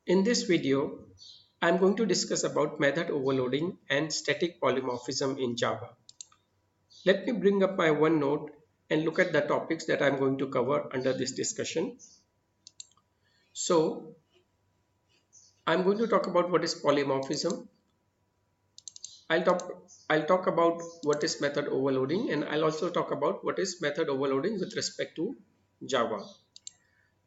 In this video, I'm going to discuss about method overloading and static polymorphism in Java. Let me bring up my OneNote and look at the topics that I'm going to cover under this discussion. So, I'm going to talk about what is polymorphism. I'll talk about what is method overloading, and I'll also talk about what is method overloading with respect to Java.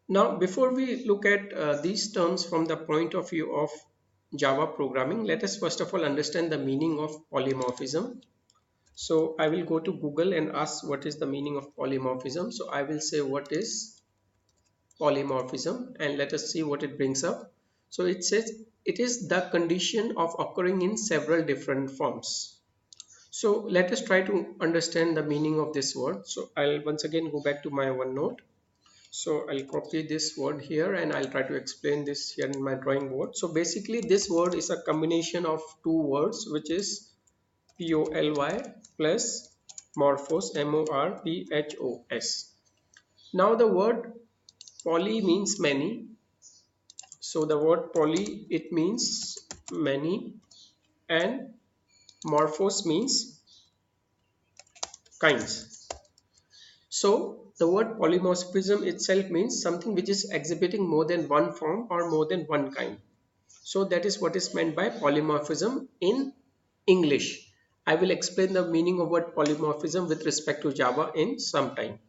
Now, before we look at these terms from the point of view of Java programming, let us first of all understand the meaning of polymorphism. So I will go to Google and ask what is the meaning of polymorphism. So I will say what is polymorphism, and let us see what it brings up. So it says it is the condition of occurring in several different forms. So let us try to understand the meaning of this word. So I'll once again go back to my OneNote. So I'll copy this word here and I'll try to explain this here in my drawing board. So basically this word is a combination of two words, which is poly plus morphos, morphos. Now the word poly means many. So the word poly, it means many, and morphos means kinds. So the word polymorphism itself means something which is exhibiting more than one form or more than one kind. So that is what is meant by polymorphism in English. I will explain the meaning of word polymorphism with respect to Java in some time.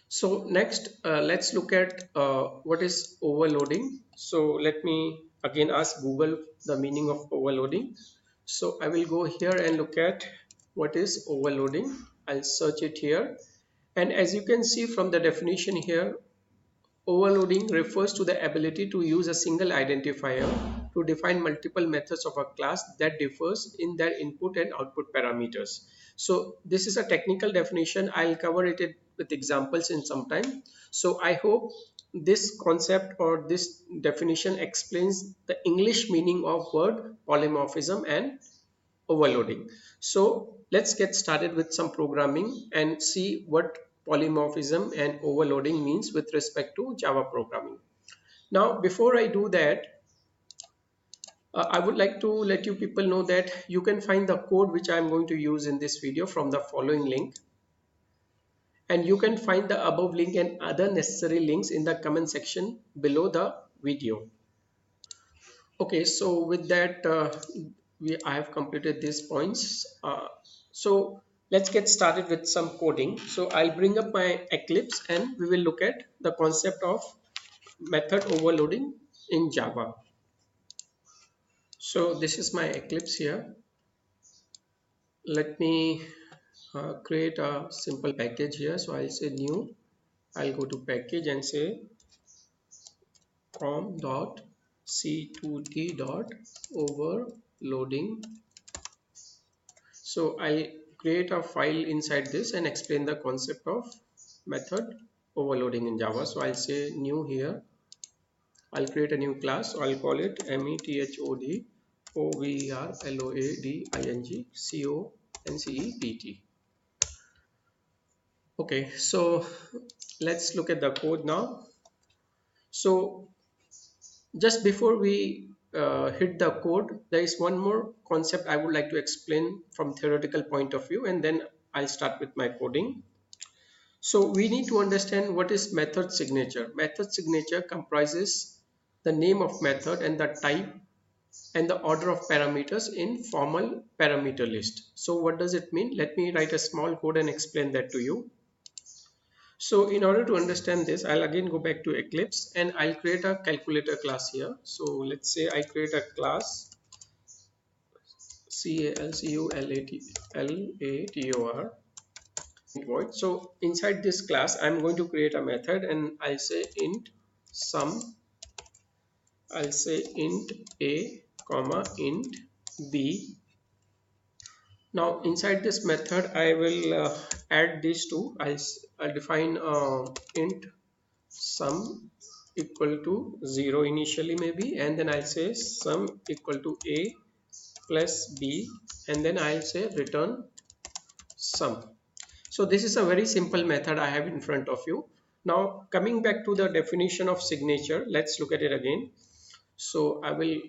So next, let's look at what is overloading. So let me again ask Google the meaning of overloading. So I will go here and look at what is overloading. I'll search it here. And as you can see from the definition here, overloading refers to the ability to use a single identifier to define multiple methods of a class that differs in their input and output parameters. So this is a technical definition. I'll cover it with examples in some time. So I hope this concept or this definition explains the English meaning of word polymorphism and overloading. So let's get started with some programming and see what polymorphism and overloading means with respect to Java programming. Now, before I do that, I would like to let you people know that you can find the code which I am going to use in this video from the following link. And you can find the above link and other necessary links in the comment section below the video. Okay, so with that, I have completed these points. So let's get started with some coding. So I'll bring up my Eclipse and we will look at the concept of method overloading in Java. So this is my Eclipse here. Let me create a simple package here. So I'll say new. I'll go to package and say com.c2t.overloading. So I'll create a file inside this and explain the concept of method overloading in Java. So I'll say new here. I'll create a new class. So I'll call it methodOverloading concept. Okay, so let's look at the code now. So just before we hit the code, there is one more concept I would like to explain from theoretical point of view, and then I'll start with my coding. So we need to understand what is method signature. Method signature comprises the name of method and the type and the order of parameters in formal parameter list. So what does it mean? Let me write a small code and explain that to you. So in order to understand this, I'll again go back to Eclipse and I'll create a calculator class here. So let's say I create a class calculator void. So inside this class, I'm going to create a method and I'll say int sum. I'll say int a comma int b. Now inside this method, I will add these two. I'll define int sum equal to 0 initially maybe, and then I'll say sum equal to a plus b, and then I'll say return sum. So this is a very simple method I have in front of you. Now coming back to the definition of signature, let's look at it again. So I will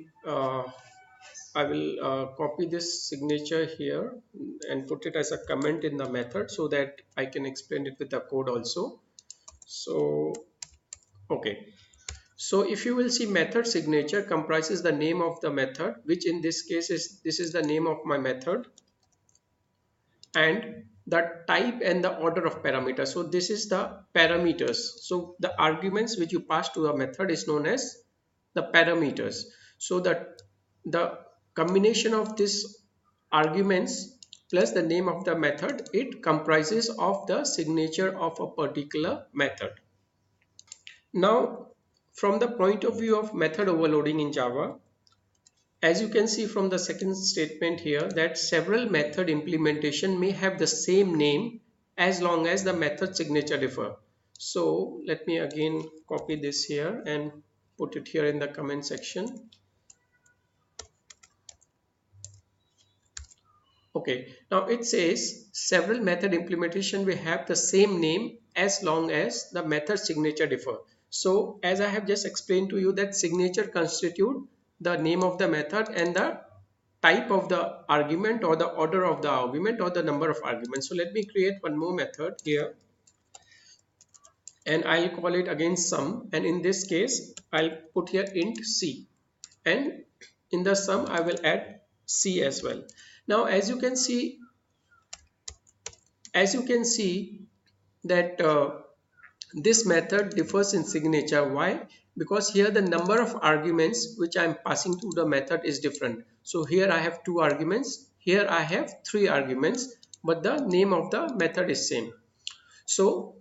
copy this signature here and put it as a comment in the method so that I can explain it with the code also. So okay, so if you will see, method signature comprises the name of the method, which in this case is, this is the name of my method, and the type and the order of parameters. So this is the parameters. So the arguments which you pass to a method is known as the parameters. So that the combination of this arguments plus the name of the method, it comprises of the signature of a particular method. Now, from the point of view of method overloading in Java, as you can see from the second statement here, that several method implementation may have the same name as long as the method signature differ. So let me again copy this here and put it here in the comment section. Okay, now it says several method implementation will have the same name as long as the method signature differ. So as I have just explained to you, that signature constitute the name of the method and the type of the argument or the order of the argument or the number of arguments. So let me create one more method here and I'll call it again sum, and in this case I'll put here int c, and in the sum I will add c as well. Now as you can see that this method differs in signature. Why? Because here the number of arguments which I am passing to the method is different. So here I have 2 arguments, here I have 3 arguments, but the name of the method is same. So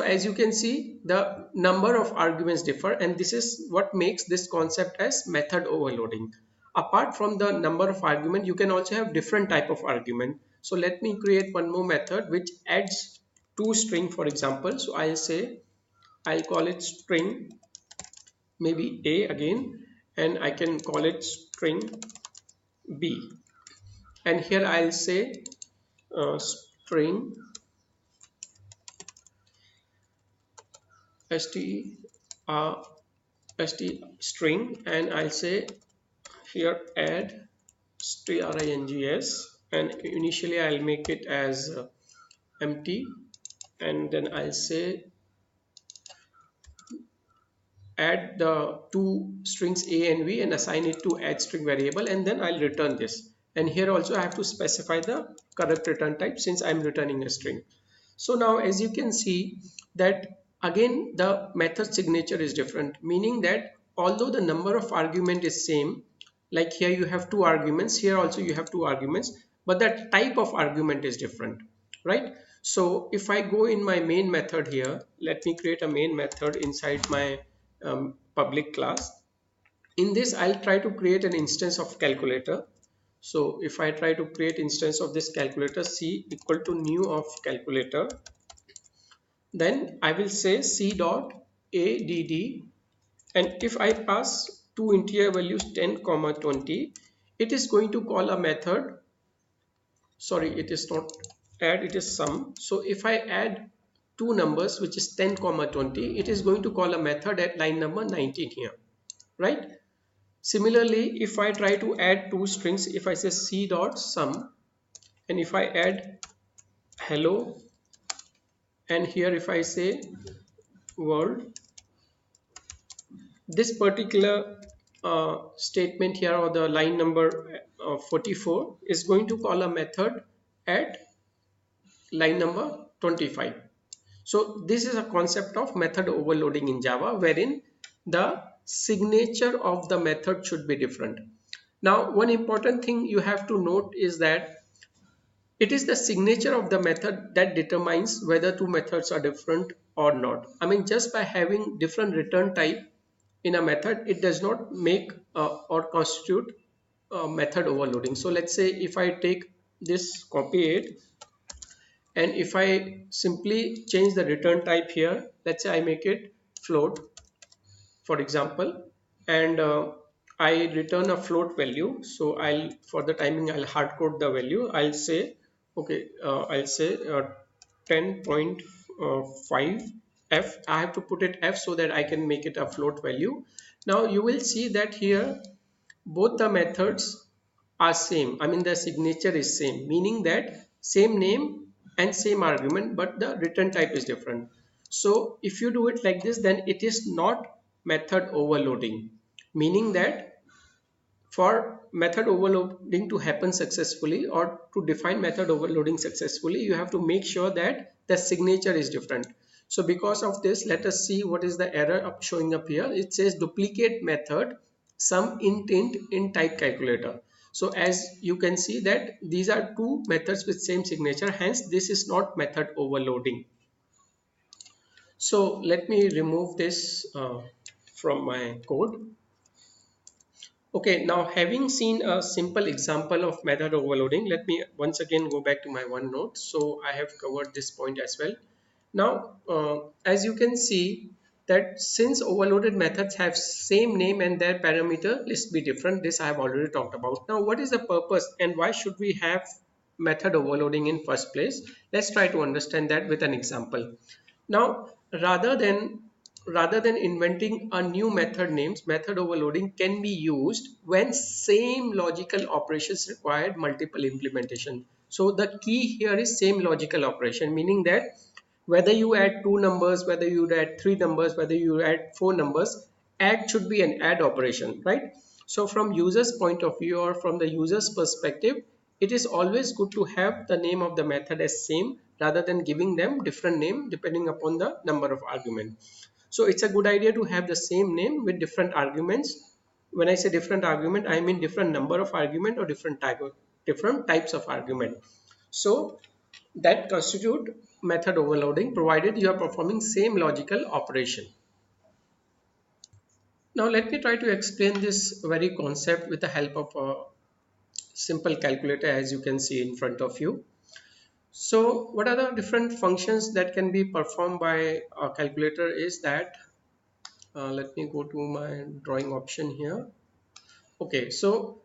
as you can see, the number of arguments differ, and this is what makes this concept as method overloading. Apart from the number of argument, you can also have different type of argument. So let me create one more method which adds 2 string, for example. So I'll call it string maybe A again, and I can call it string B, and here I'll say string st string, and I'll say here add strings, and initially I'll make it as empty, and then I'll say add the 2 strings A and B and assign it to add string variable, and then I'll return this. And here also I have to specify the correct return type since I'm returning a string. So now as you can see that again the method signature is different, meaning that although the number of argument is same, like here you have 2 arguments, here also you have 2 arguments, but the type of argument is different, right? So if I go in my main method here, let me create a main method inside my public class. In this I'll try to create an instance of calculator. So if I try to create instance of this calculator, c equal to new of calculator, then I will say c dot add, and if I pass 2 integer values 10 comma 20, it is going to call a method, sorry, it is not add, it is sum. So if I add 2 numbers which is 10 comma 20, it is going to call a method at line number 19 here, right? Similarly, if I try to add 2 strings, if I say c dot sum, and if I add hello, and here if I say world, this particular statement here, or the line number 44, is going to call a method at line number 25. So this is a concept of method overloading in Java, wherein the signature of the method should be different. Now one important thing you have to note is that it is the signature of the method that determines whether 2 methods are different or not. I mean, just by having different return type in a method, it does not make or constitute method overloading. So let's say if I take this, copy it, and if I simply change the return type here, let's say I make it float, for example, and I return a float value. So I'll, for the timing, I'll hard code the value. I'll say okay, I'll say 10.5, f. I have to put it f so that I can make it a float value. Now you will see that here both the methods are same. I mean the signature is same, meaning that same name and same argument, but the return type is different. So if you do it like this, then it is not method overloading, meaning that for method overloading to happen successfully, or to define method overloading successfully, you have to make sure that the signature is different. So because of this, let us see what is the error showing up here. It says duplicate method sum int in type calculator. So as you can see that these are two methods with same signature, hence this is not method overloading. So let me remove this from my code. Okay, now having seen a simple example of method overloading, let me once again go back to my OneNote. So I have covered this point as well. Now, as you can see that since overloaded methods have same name and their parameter list be different, this I have already talked about. Now, what is the purpose and why should we have method overloading in first place? Let's try to understand that with an example. Now, rather than inventing a new method names, method overloading can be used when same logical operations required multiple implementation. So the key here is same logical operation, meaning that whether you add two numbers, whether you add three numbers, whether you add four numbers, add should be an add operation, right? So from user's point of view or from the user's perspective, it is always good to have the name of the method as same rather than giving them different name depending upon the number of arguments. So it's a good idea to have the same name with different arguments. When I say different argument, I mean different number of argument or different types of argument. So that constitute method overloading provided you are performing same logical operation. Now let me try to explain this very concept with the help of a simple calculator, as you can see in front of you. So what are the different functions that can be performed by a calculator is that let me go to my drawing option here. Okay, so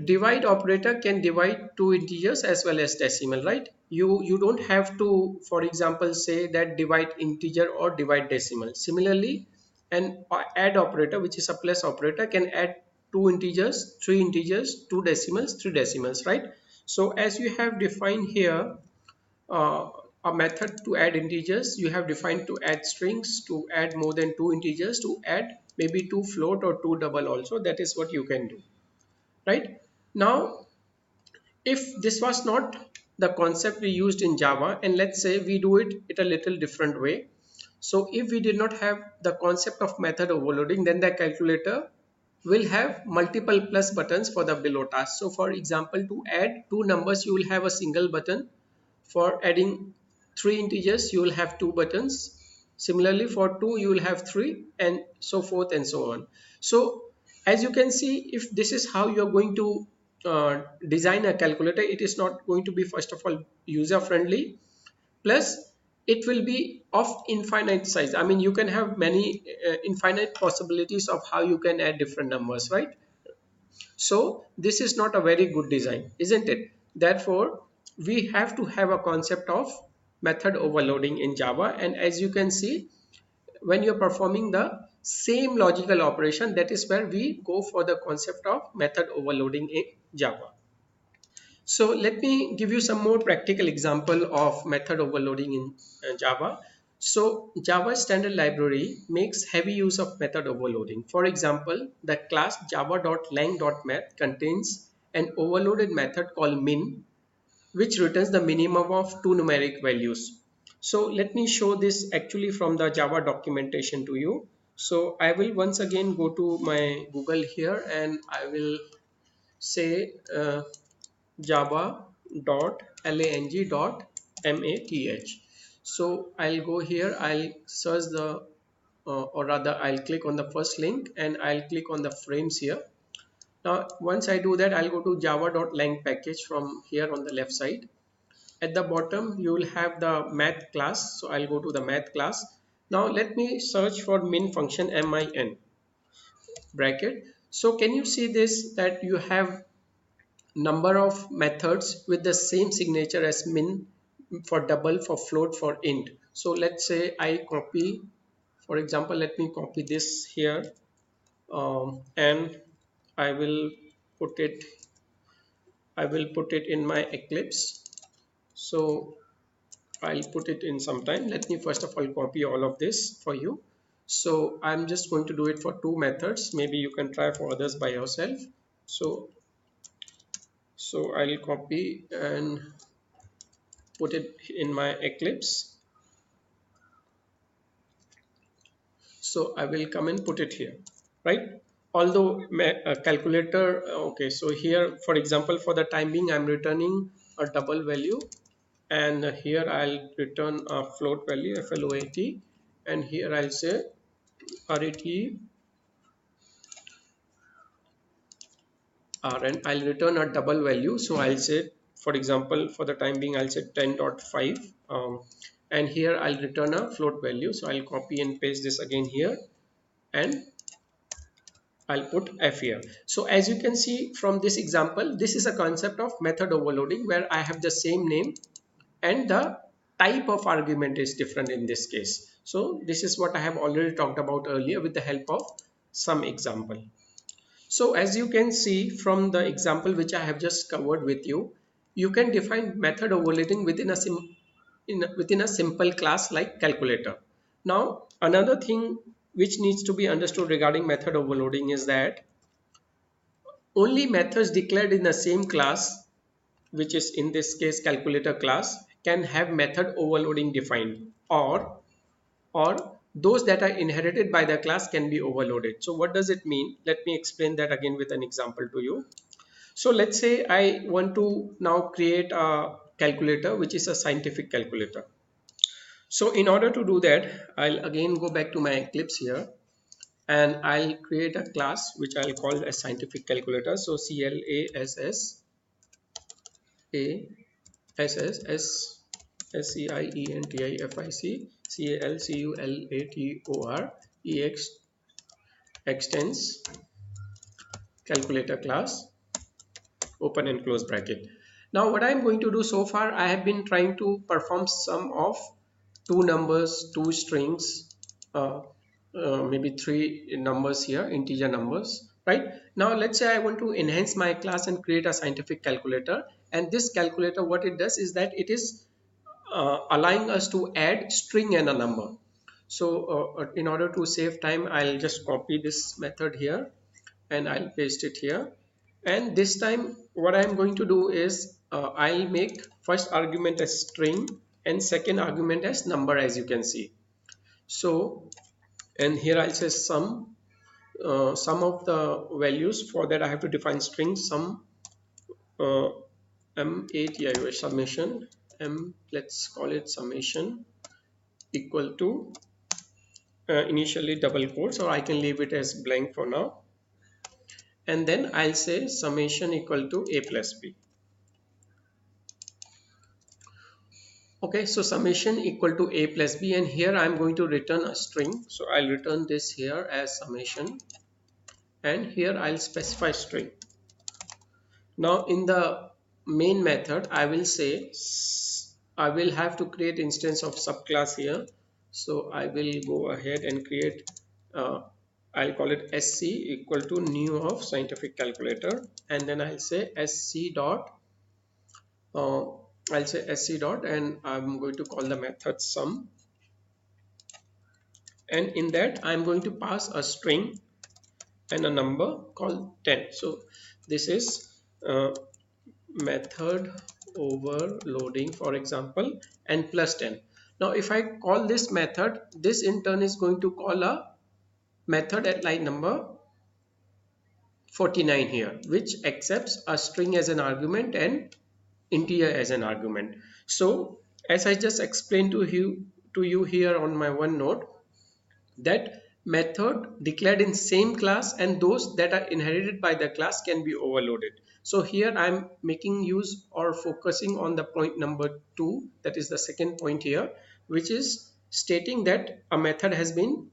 divide operator can divide two integers as well as decimal, right? You don't have to, for example, say that divide integer or divide decimal. Similarly, an add operator, which is a plus operator, can add two integers, three integers, two decimals, three decimals, right? So as you have defined here uh, a method to add integers, you have defined to add strings, to add more than two integers, to add maybe two float or two double also. That is what you can do, right? Now if this was not the concept we used in Java, and let's say we do it a little different way. So if we did not have the concept of method overloading, then the calculator will have multiple plus buttons for the below task. So for example, to add two numbers, you will have a single button. For adding three integers, you will have two buttons. Similarly, for two, you will have three, and so forth and so on. So as you can see, if this is how you are going to design a calculator, it is not going to be, first of all, user friendly, plus it will be of infinite size. I mean, you can have many infinite possibilities of how you can add different numbers, right? So this is not a very good design, isn't it? Therefore, we have to have a concept of method overloading in Java. And as you can see, when you're performing the same logical operation, that is where we go for the concept of method overloading in Java. So let me give you some more practical example of method overloading in Java. So Java standard library makes heavy use of method overloading. For example, the class java.lang.math contains an overloaded method called min, which returns the minimum of two numeric values. So let me show this actually from the Java documentation to you. So I will once again go to my Google here and I will say java.lang.math. So I'll go here, I'll search the or rather I'll click on the first link and I'll click on the frames here. Now once I do that, I'll go to java.lang package from here on the left side. At the bottom you will have the math class, so I'll go to the math class. Now let me search for min function, min bracket. So can you see this, that you have number of methods with the same signature as min, for double, for float, for int. So let's say I copy, for example, let me copy this here, and I will put it in my Eclipse. So I'll put it in sometime. Let me first of all copy all of this for you. So I'm just going to do it for two methods. Maybe you can try for others by yourself. So I'll copy and put it in my Eclipse. So I will come and put it here, right? Although calculator, okay, so here, for example, for the time being, I'm returning a double value, and here I'll return a float value, float, and here I'll say ret and I'll return a double value. So I'll say, for example, for the time being, I'll say 10.5, and here I'll return a float value. So I'll copy and paste this again here, and I'll put f here. So as you can see from this example, this is a concept of method overloading where I have the same name and the type of argument is different in this case. So this is what I have already talked about earlier with the help of some example. So as you can see from the example which I have just covered with you, you can define method overloading within a simple class like calculator. Now another thing which needs to be understood regarding method overloading is that only methods declared in the same class, which is in this case calculator class, can have method overloading defined, or those that are inherited by the class can be overloaded. So what does it mean? Let me explain that again with an example to you. So let's say I want to now create a calculator which is a scientific calculator. So in order to do that, I'll again go back to my Eclipse here, and I'll create a class which I'll call a scientific calculator. So CLASS A S S S SCIENTIFIC CALCULATOR EX extends calculator class, open and close bracket. Now what I'm going to do, so far I have been trying to perform sum of two numbers, two strings, maybe three numbers here, integer numbers, right? Now let's say I want to enhance my class and create a scientific calculator, and this calculator, what it does is that it is allowing us to add string and a number. So in order to save time, I'll just copy this method here and I'll paste it here. And this time what I'm going to do is I'll make first argument as string and second argument as number, as you can see. So, and here I'll say sum of the values. For that I have to define string sum, uh, m8 summation m, let's call it summation, equal to initially double quotes, or I can leave it as blank for now, and then I'll say summation equal to a plus b. Okay, so summation equal to a plus b, and here I'm going to return a string. So I'll return this here as summation, and here I'll specify string. Now in the main method I will say I will have to create instance of subclass here. So I will go ahead and create I'll call it sc equal to new of scientific calculator, and then I'll say sc dot I'll say sc dot, and I'm going to call the method sum, and in that I'm going to pass a string and a number called 10. So this is method overloading, for example, and plus 10. Now if I call this method, this in turn is going to call a method at line number 49 here, which accepts a string as an argument and integer as an argument. So as I just explained to you here on my OneNote, that method declared in same class and those that are inherited by the class can be overloaded. So here I'm making use or focusing on the point number 2, that is the second point here, which is stating that a method has been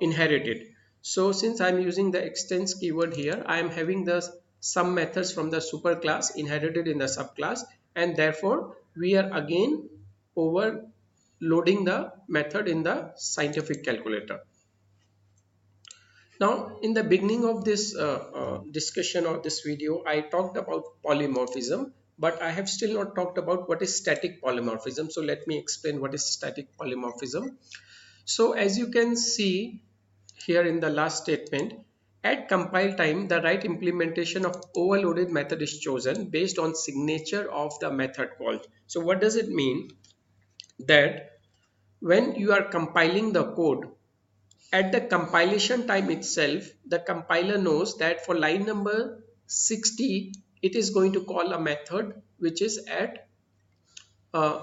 inherited. So since I'm using the extends keyword here, I am having the some methods from the superclass inherited in the subclass, and therefore we are again overloading loading the method in the scientific calculator. Now, in the beginning of this discussion or this video, I talked about polymorphism, but I have still not talked about what is static polymorphism. So let me explain what is static polymorphism. So as you can see here in the last statement, at compile time, the right implementation of overloaded method is chosen based on signature of the method called. So what does it mean? That when you are compiling the code, at the compilation time itself, the compiler knows that for line number 60, it is going to call a method which is at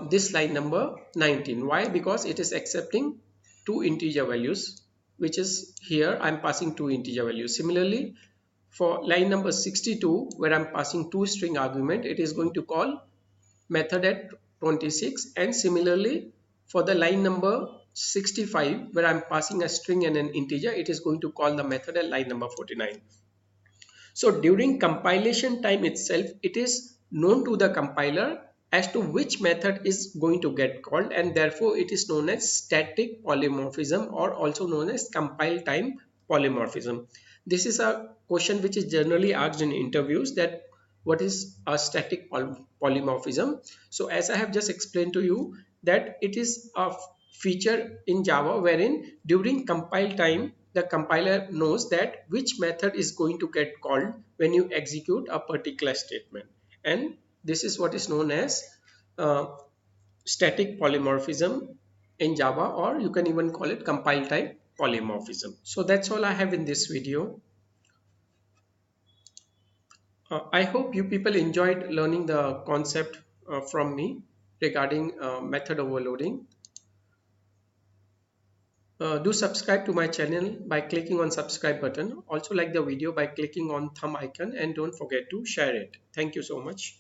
this line number 19. Why? Because it is accepting two integer values, which is here I'm passing two integer values. Similarly, for line number 62, where I'm passing two string argument, it is going to call method at 26. And similarly, for the line number 65, where I'm passing a string and an integer, it is going to call the method at line number 49. So during compilation time itself, it is known to the compiler as to which method is going to get called, and therefore it is known as static polymorphism, or also known as compile time polymorphism. This is a question which is generally asked in interviews, that what is a static polymorphism. So as I have just explained to you, that it is a feature in Java wherein during compile time, the compiler knows that which method is going to get called when you execute a particular statement, and this is what is known as uh, static polymorphism in Java, or you can even call it compile time polymorphism. So that's all I have in this video. I hope you people enjoyed learning the concept from me regarding method overloading. Do subscribe to my channel by clicking on subscribe button. Also like the video by clicking on thumb icon, and don't forget to share it. Thank you so much.